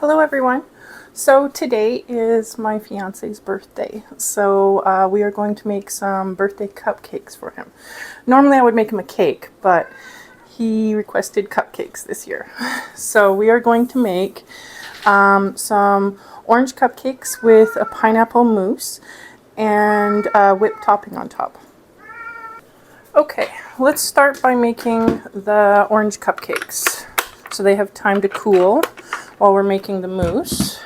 Hello everyone. So today is my fiance's birthday. So we are going to make some birthday cupcakes for him. Normally I would make him a cake, but he requested cupcakes this year. So we are going to make some orange cupcakes with a pineapple mousse and whipped topping on top. Okay, let's start by making the orange cupcakes so they have time to cool while we're making the mousse.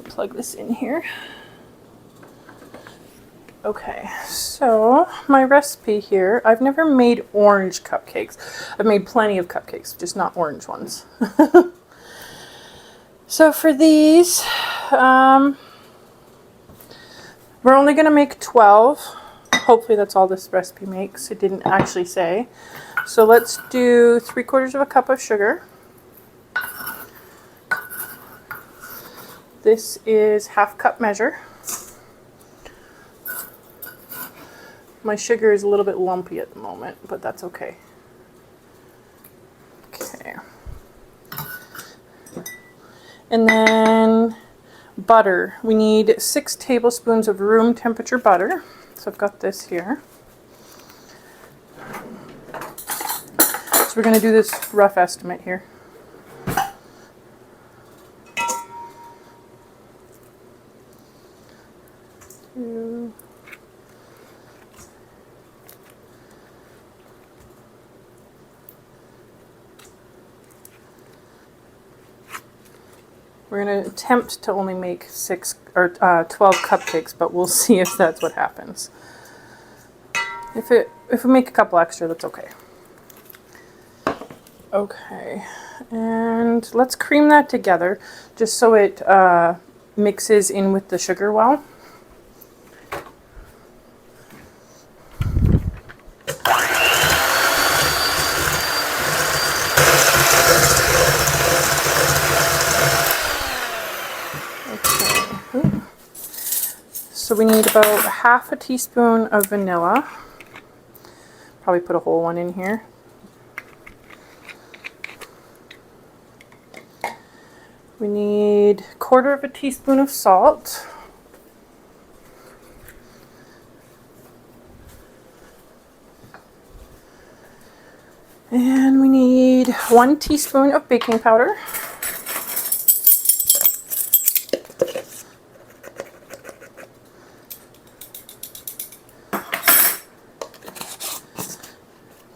Plug this in here. Okay, so my recipe here, I've never made orange cupcakes. I've made plenty of cupcakes, just not orange ones. So for these, we're only going to make 12. Hopefully that's all this recipe makes. It didn't actually say. So let's do 3/4 of a cup of sugar. This is half cup measure. My sugar is a little bit lumpy at the moment, but that's okay. Okay. And then butter. We need 6 tablespoons of room temperature butter. So I've got this here. So we're going to do this rough estimate here. We're going to attempt to only make 12 cupcakes, but we'll see if that's what happens. If we make a couple extra, that's okay. Okay, and let's cream that together just so it mixes in with the sugar well. So we need about 1/2 teaspoon of vanilla. Probably put a whole one in here. We need 1/4 teaspoon of salt. And we need 1 teaspoon of baking powder.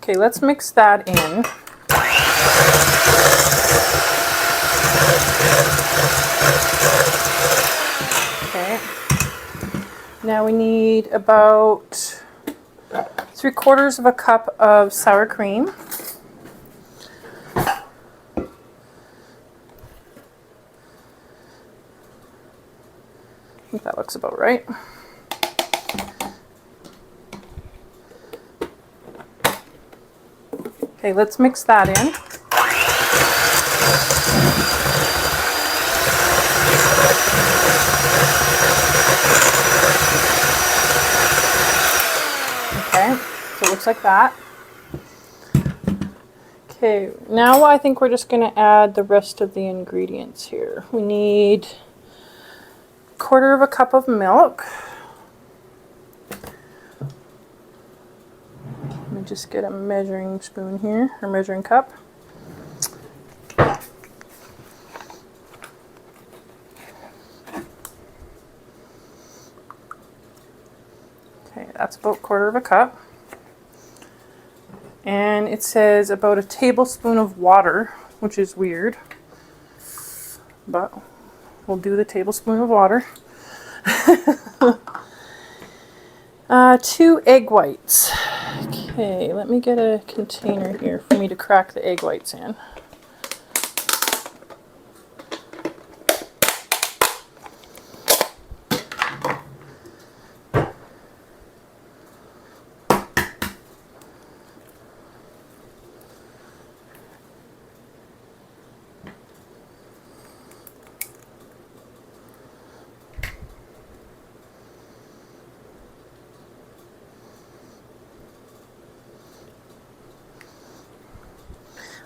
Okay, let's mix that in. Okay. Now we need about 3/4 of a cup of sour cream. I think that looks about right. Okay, let's mix that in. Okay, so it looks like that. Okay, now I think we're just going to add the rest of the ingredients here. We need 1/4 cup of milk. Let me just get a measuring spoon here, or measuring cup. Okay, that's about 1/4 cup. And it says about 1 tablespoon of water, which is weird, but we'll do the tablespoon of water. 2 egg whites. Okay, let me get a container here for me to crack the egg whites in.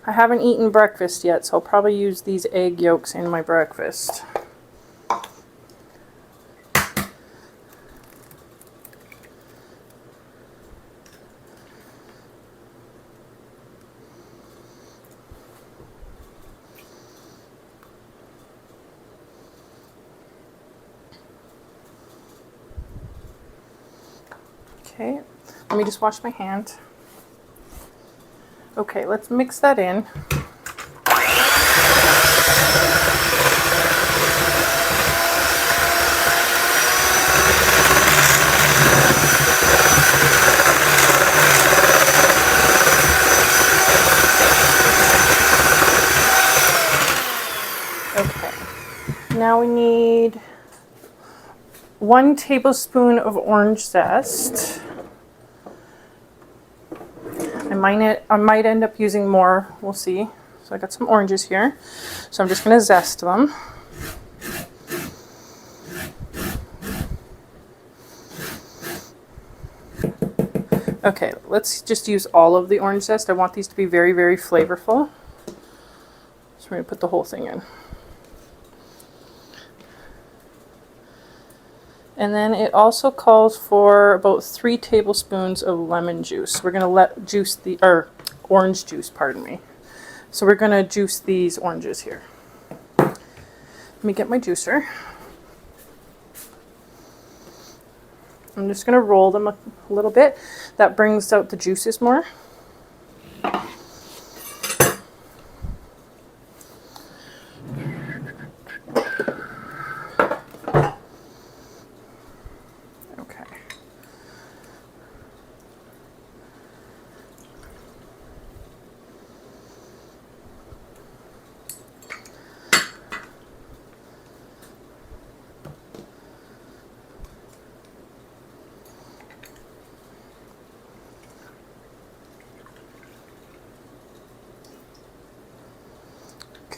I haven't eaten breakfast yet, so I'll probably use these egg yolks in my breakfast. Okay, let me just wash my hand. Okay, let's mix that in. Okay, now we need 1 tablespoon of orange zest. I might end up using more, we'll see. So I got some oranges here. So I'm just going to zest them. Okay, let's just use all of the orange zest. I want these to be very, very flavorful. So we're going to put the whole thing in. And then it also calls for about 3 tablespoons of lemon juice. We're going to let juice orange juice, pardon me. So we're going to juice these oranges here. Let me get my juicer. I'm just going to roll them a little bit. That brings out the juices more.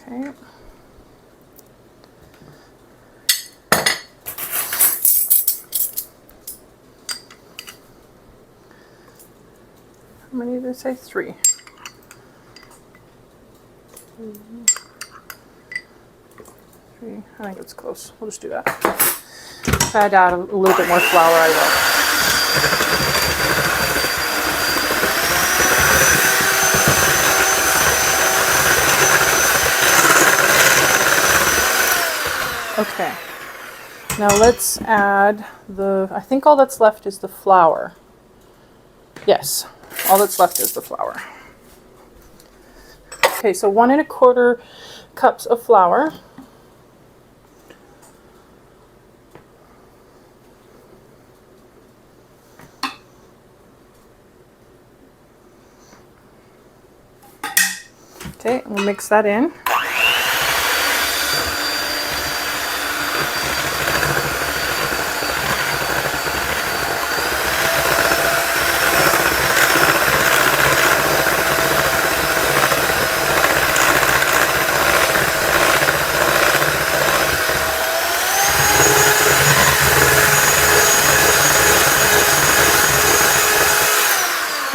Okay. How many did I say? 3. Three. I think it's close. We'll just do that. If I add a little bit more flour, I will. Okay, now let's add I think all that's left is the flour. Yes, all that's left is the flour. Okay, so 1 1/4 cups of flour. Okay, we'll mix that in.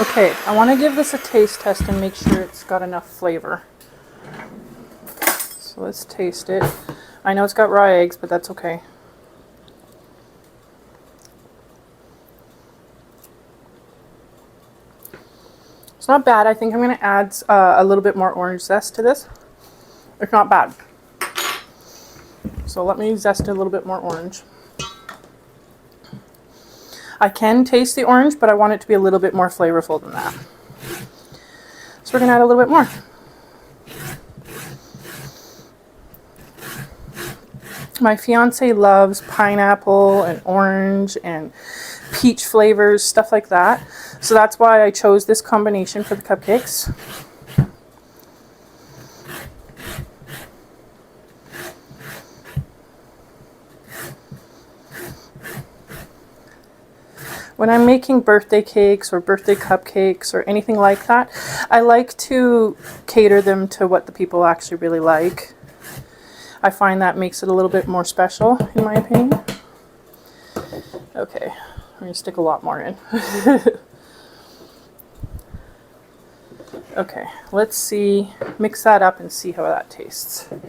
Okay, I want to give this a taste test and make sure it's got enough flavor. So let's taste it. I know it's got raw eggs, but that's okay. It's not bad. I think I'm going to add a little bit more orange zest to this. It's not bad. So let me zest a little bit more orange. I can taste the orange, but I want it to be a little bit more flavorful than that. So we're going to add a little bit more. My fiance loves pineapple and orange and peach flavors, stuff like that. So that's why I chose this combination for the cupcakes. When I'm making birthday cakes or birthday cupcakes or anything like that, I like to cater them to what the people actually really like. I find that makes it a little bit more special, in my opinion. Okay, I'm going to stick a lot more in. Okay, let's see, mix that up and see how that tastes. Okay,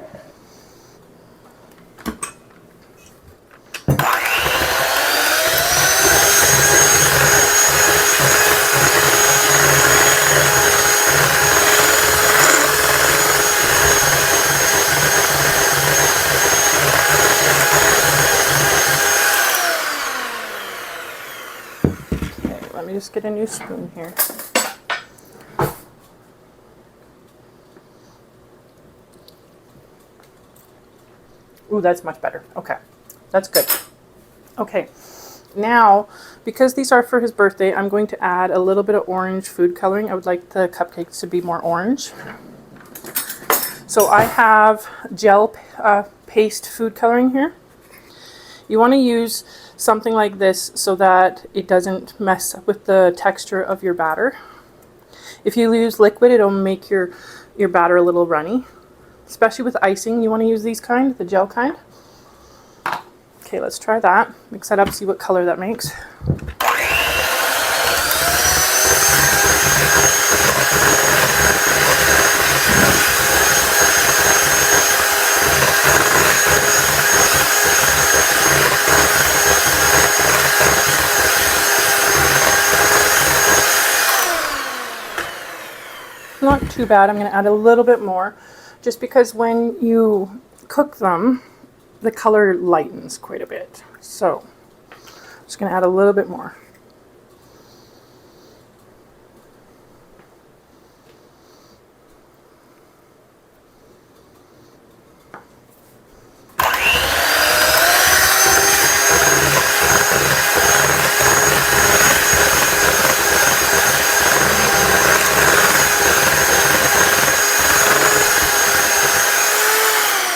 let me just get a new spoon here. Ooh, that's much better. Okay, that's good. Okay, now, because these are for his birthday, I'm going to add a little bit of orange food coloring. I would like the cupcakes to be more orange. So I have gel paste food coloring here. You want to use something like this so that it doesn't mess with the texture of your batter. If you use liquid, it'll make your batter a little runny. Especially with icing, you want to use these kind, the gel kind. Okay, let's try that. Mix that up, see what color that makes. Not too bad. I'm going to add a little bit more just because when you cook them, the color lightens quite a bit. So I'm just going to add a little bit more.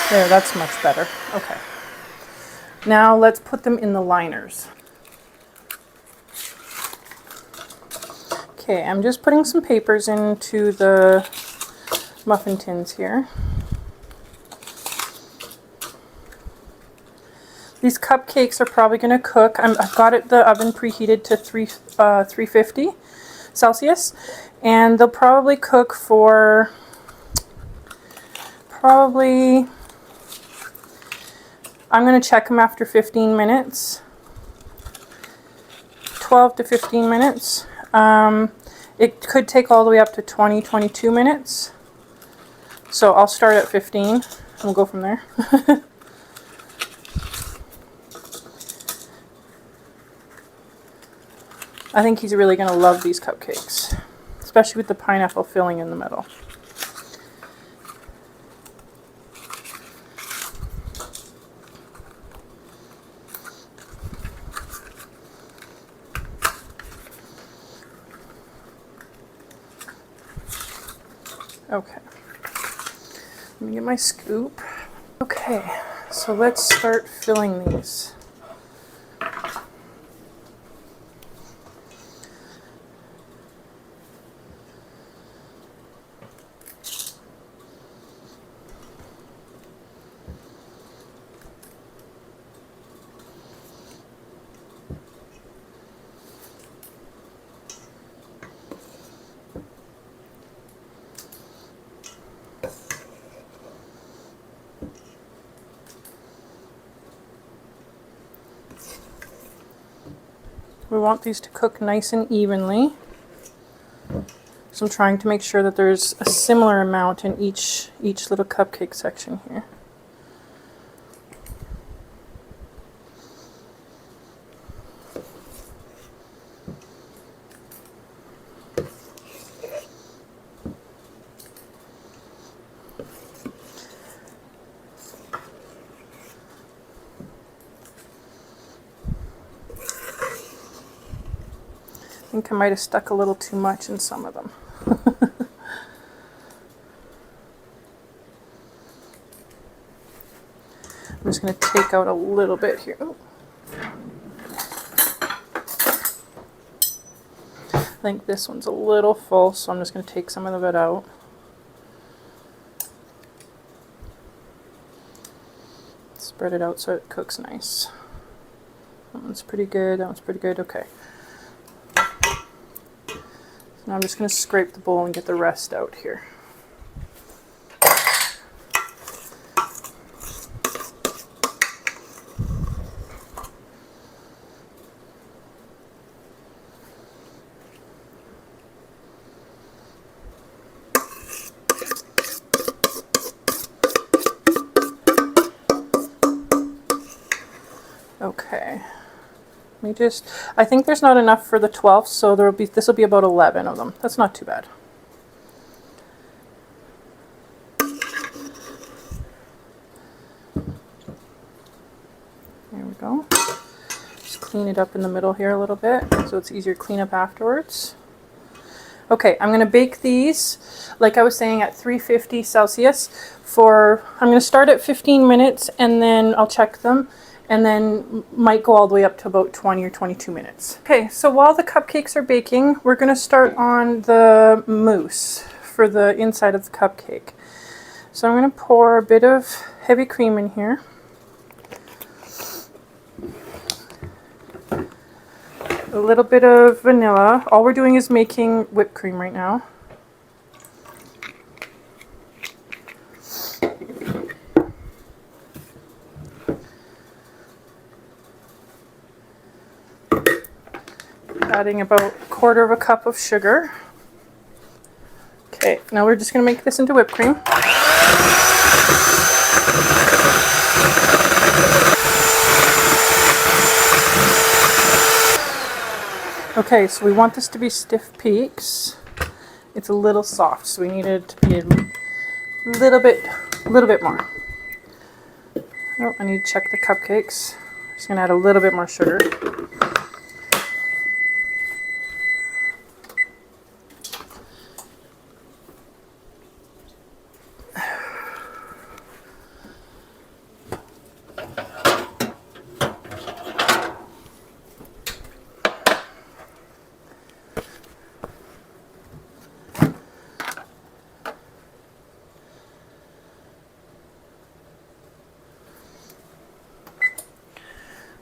There, that's much better. Okay. Now let's put them in the liners. Okay, I'm just putting some papers into the muffin tins here. These cupcakes are probably going to cook. I've got the oven preheated to 350 Celsius, and they'll probably cook for I'm going to check them after 15 minutes, 12 to 15 minutes. It could take all the way up to 22 minutes. So I'll start at 15 and we'll go from there. I think he's really going to love these cupcakes, especially with the pineapple filling in the middle. Okay, let me get my scoop. Okay, so let's start filling these. We want these to cook nice and evenly. So I'm trying to make sure that there's a similar amount in each little cupcake section here. I think I might have stuck a little too much in some of them. I'm just going to take out a little bit here. Ooh. I think this one's a little full, so I'm just going to take some of it out. Spread it out so it cooks nice. That one's pretty good, that one's pretty good, okay. Now I'm just going to scrape the bowl and get the rest out here. Okay. I think there's not enough for the 12th, so this will be about 11 of them. That's not too bad. There we go. Just clean it up in the middle here a little bit so it's easier to clean up afterwards. Okay, I'm going to bake these, like I was saying, at 350 Celsius I'm going to start at 15 minutes and then I'll check them, and then might go all the way up to about 20 or 22 minutes. Okay, so while the cupcakes are baking, we're going to start on the mousse for the inside of the cupcake. So I'm going to pour a bit of heavy cream in here. A little bit of vanilla. All we're doing is making whipped cream right now. Adding about 1/4 cup of sugar. Okay, now we're just going to make this into whipped cream. Okay, so we want this to be stiff peaks. It's a little soft, so we need it to be a little bit more. Oh, I need to check the cupcakes. I'm just going to add a little bit more sugar.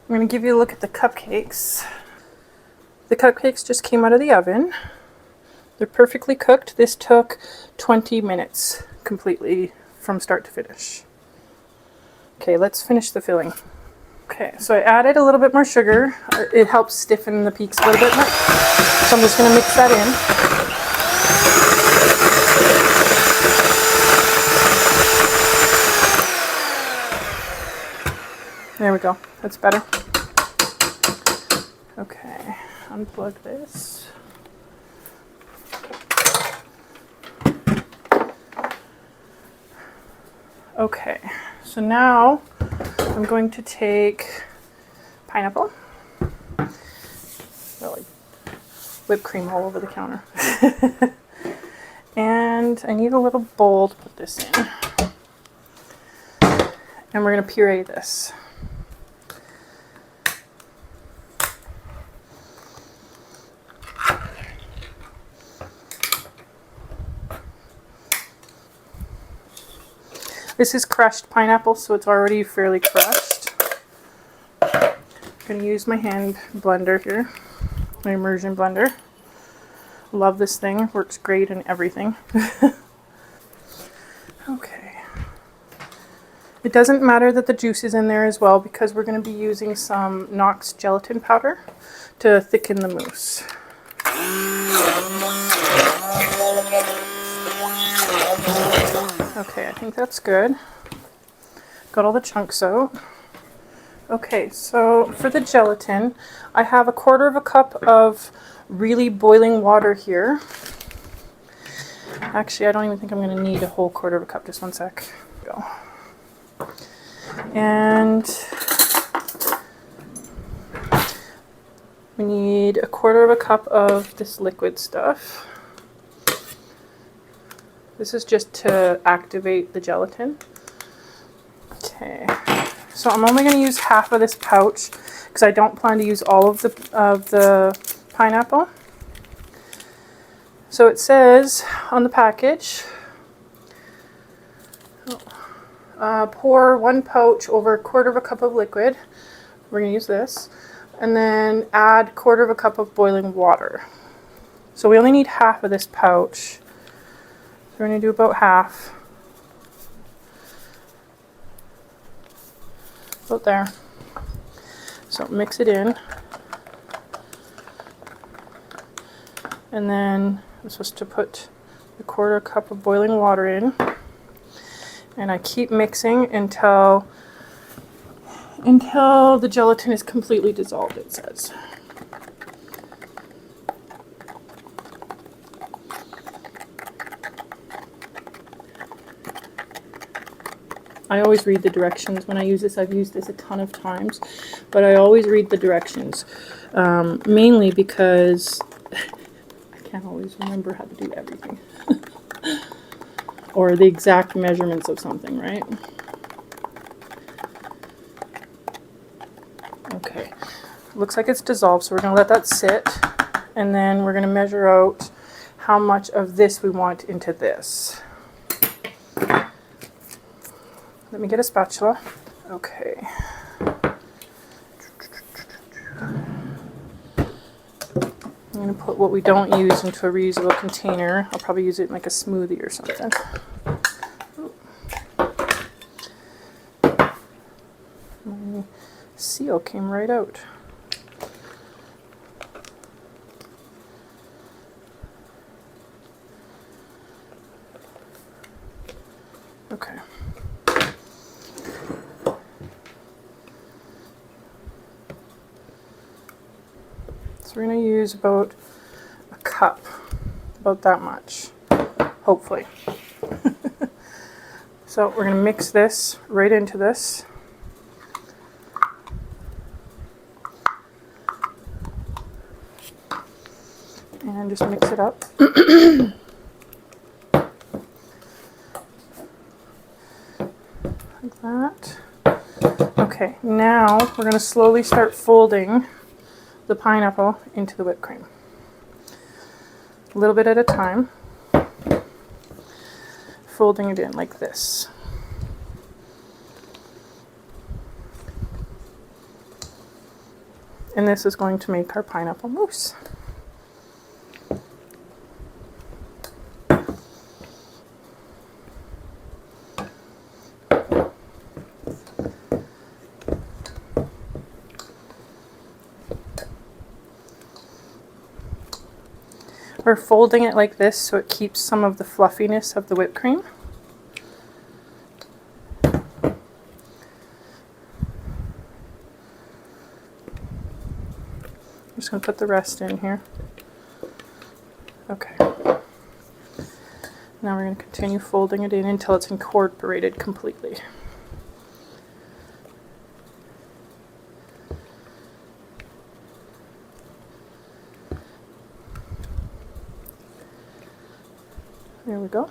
I'm going to give you a look at the cupcakes. The cupcakes just came out of the oven. They're perfectly cooked. This took 20 minutes completely from start to finish. Okay, let's finish the filling. Okay, so I added a little bit more sugar. It helps stiffen the peaks a little bit more. So I'm just going to mix that in. There we go. That's better. Okay, unplug this. Okay, so now I'm going to take pineapple. Got like whipped cream all over the counter. And I need a little bowl to put this in. And we're going to puree this. This is crushed pineapple, so it's already fairly crushed. I'm going to use my hand blender here, my immersion blender. Love this thing, works great in everything. Okay. It doesn't matter that the juice is in there as well, because we're going to be using some Knox gelatin powder to thicken the mousse. Okay, I think that's good. Got all the chunks out. Okay, so for the gelatin, I have 1/4 cup of really boiling water here. Actually, I don't even think I'm going to need a whole 1/4 cup. Just one sec. Go. And we need 1/4 cup of this liquid stuff. This is just to activate the gelatin. Okay, so I'm only going to use half of this pouch because I don't plan to use all of the pineapple. So it says on the package, pour 1 pouch over 1/4 cup of liquid. We're going to use this. And then add 1/4 cup of boiling water. So we only need half of this pouch. So we're going to do about half. About there. So mix it in. And then I'm supposed to put a 1/4 cup of boiling water in. And I keep mixing until the gelatin is completely dissolved, it says. I always read the directions when I use this. I've used this a ton of times, but I always read the directions, mainly because I can't always remember how to do everything. Or the exact measurements of something, right? Okay, looks like it's dissolved, so we're going to let that sit, and then we're going to measure out how much of this we want into this. Let me get a spatula. Okay. I'm going to put what we don't use into a reusable container. I'll probably use it in like a smoothie or something. My seal came right out. Okay. So we're going to use about a cup, about that much, hopefully. So we're going to mix this right into this. And just mix it up. Like that. Okay, now we're going to slowly start folding the pineapple into the whipped cream. A little bit at a time. Folding it in like this. And this is going to make our pineapple mousse. We're folding it like this so it keeps some of the fluffiness of the whipped cream. I'm just going to put the rest in here. Okay. Now we're going to continue folding it in until it's incorporated completely. There we go.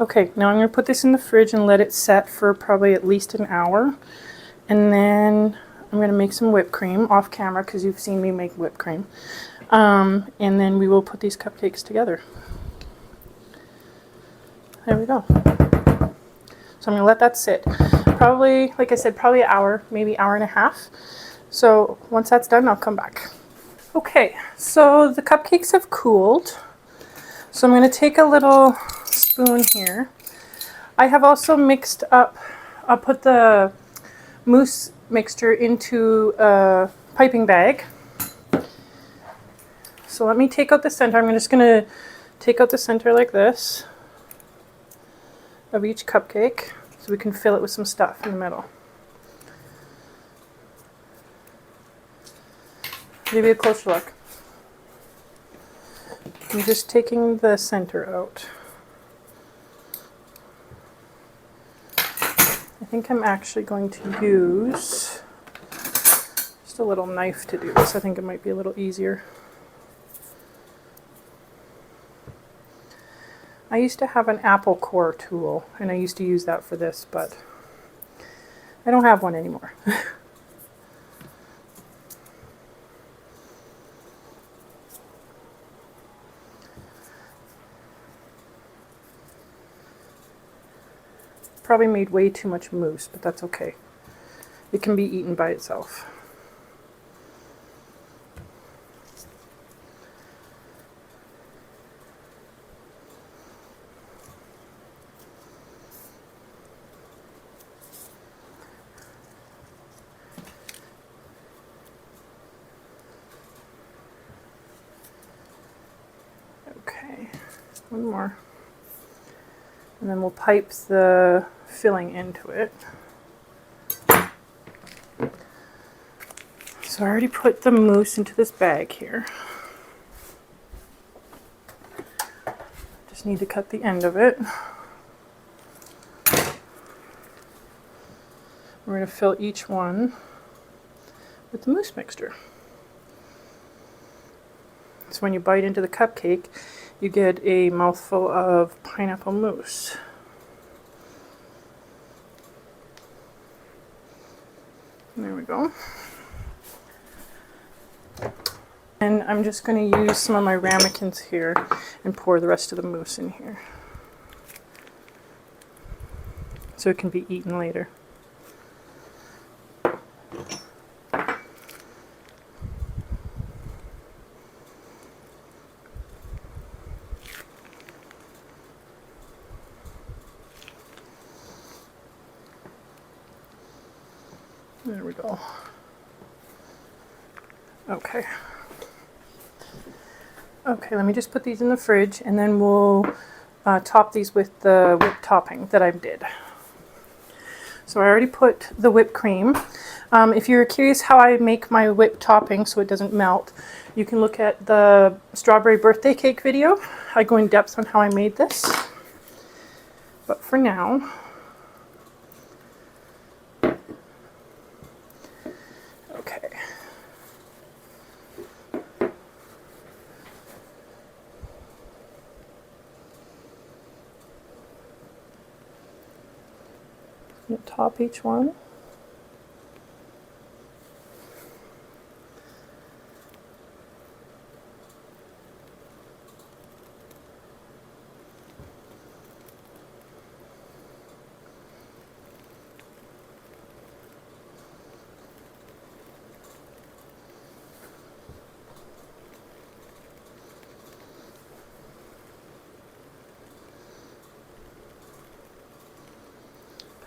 Okay, now I'm going to put this in the fridge and let it set for probably at least an hour. And then I'm going to make some whipped cream off camera because you've seen me make whipped cream. And then we will put these cupcakes together. There we go. So I'm going to let that sit. Probably, like I said, probably an hour, maybe hour and a half. So once that's done, I'll come back. Okay, so the cupcakes have cooled. So I'm going to take a little spoon here. I have also mixed up, I'll put the mousse mixture into a piping bag. So let me take out the center. I'm just going to take out the center like this of each cupcake so we can fill it with some stuff in the middle. Give you a closer look. I'm just taking the center out. I think I'm actually going to use just a little knife to do this. I think it might be a little easier. I used to have an apple core tool, and I used to use that for this, but I don't have one anymore. Probably made way too much mousse, but that's okay. It can be eaten by itself. One more. And then we'll pipe the filling into it. So I already put the mousse into this bag here. Just need to cut the end of it. We're going to fill each one with the mousse mixture. So when you bite into the cupcake, you get a mouthful of pineapple mousse. There we go. And I'm just going to use some of my ramekins here and pour the rest of the mousse in here, so it can be eaten later. There we go. Okay. Okay, let me just put these in the fridge, and then we'll top these with the whipped topping that I did. So I already put the whipped cream. If you're curious how I make my whipped topping so it doesn't melt, you can look at the strawberry birthday cake video. I go in depth on how I made this. But for now, okay. Top each one.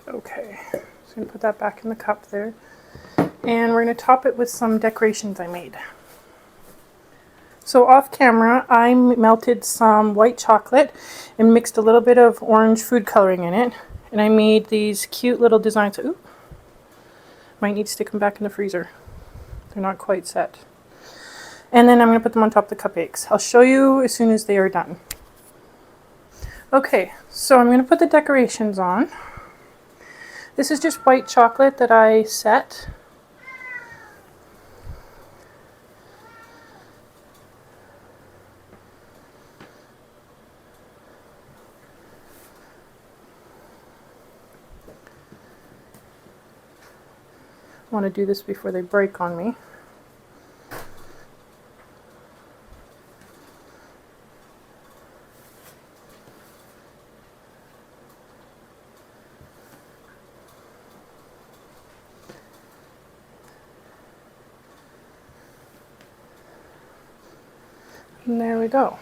Okay, so I'm going to put that back in the cup there. And we're going to top it with some decorations I made. So off camera, I melted some white chocolate and mixed a little bit of orange food coloring in it. And I made these cute little designs. Ooh, might need to stick them back in the freezer. They're not quite set. And then I'm going to put them on top of the cupcakes. I'll show you as soon as they are done. Okay, so I'm going to put the decorations on. This is just white chocolate that I set. I want to do this before they break on me. And there we go.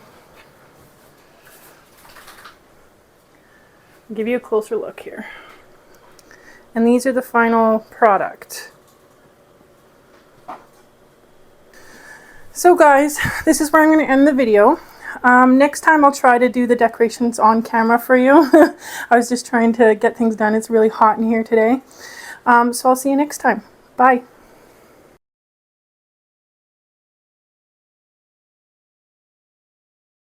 I'll give you a closer look here. And these are the final product. So guys, this is where I'm going to end the video. Next time I'll try to do the decorations on camera for you. I was just trying to get things done. It's really hot in here today. So I'll see you next time. Bye.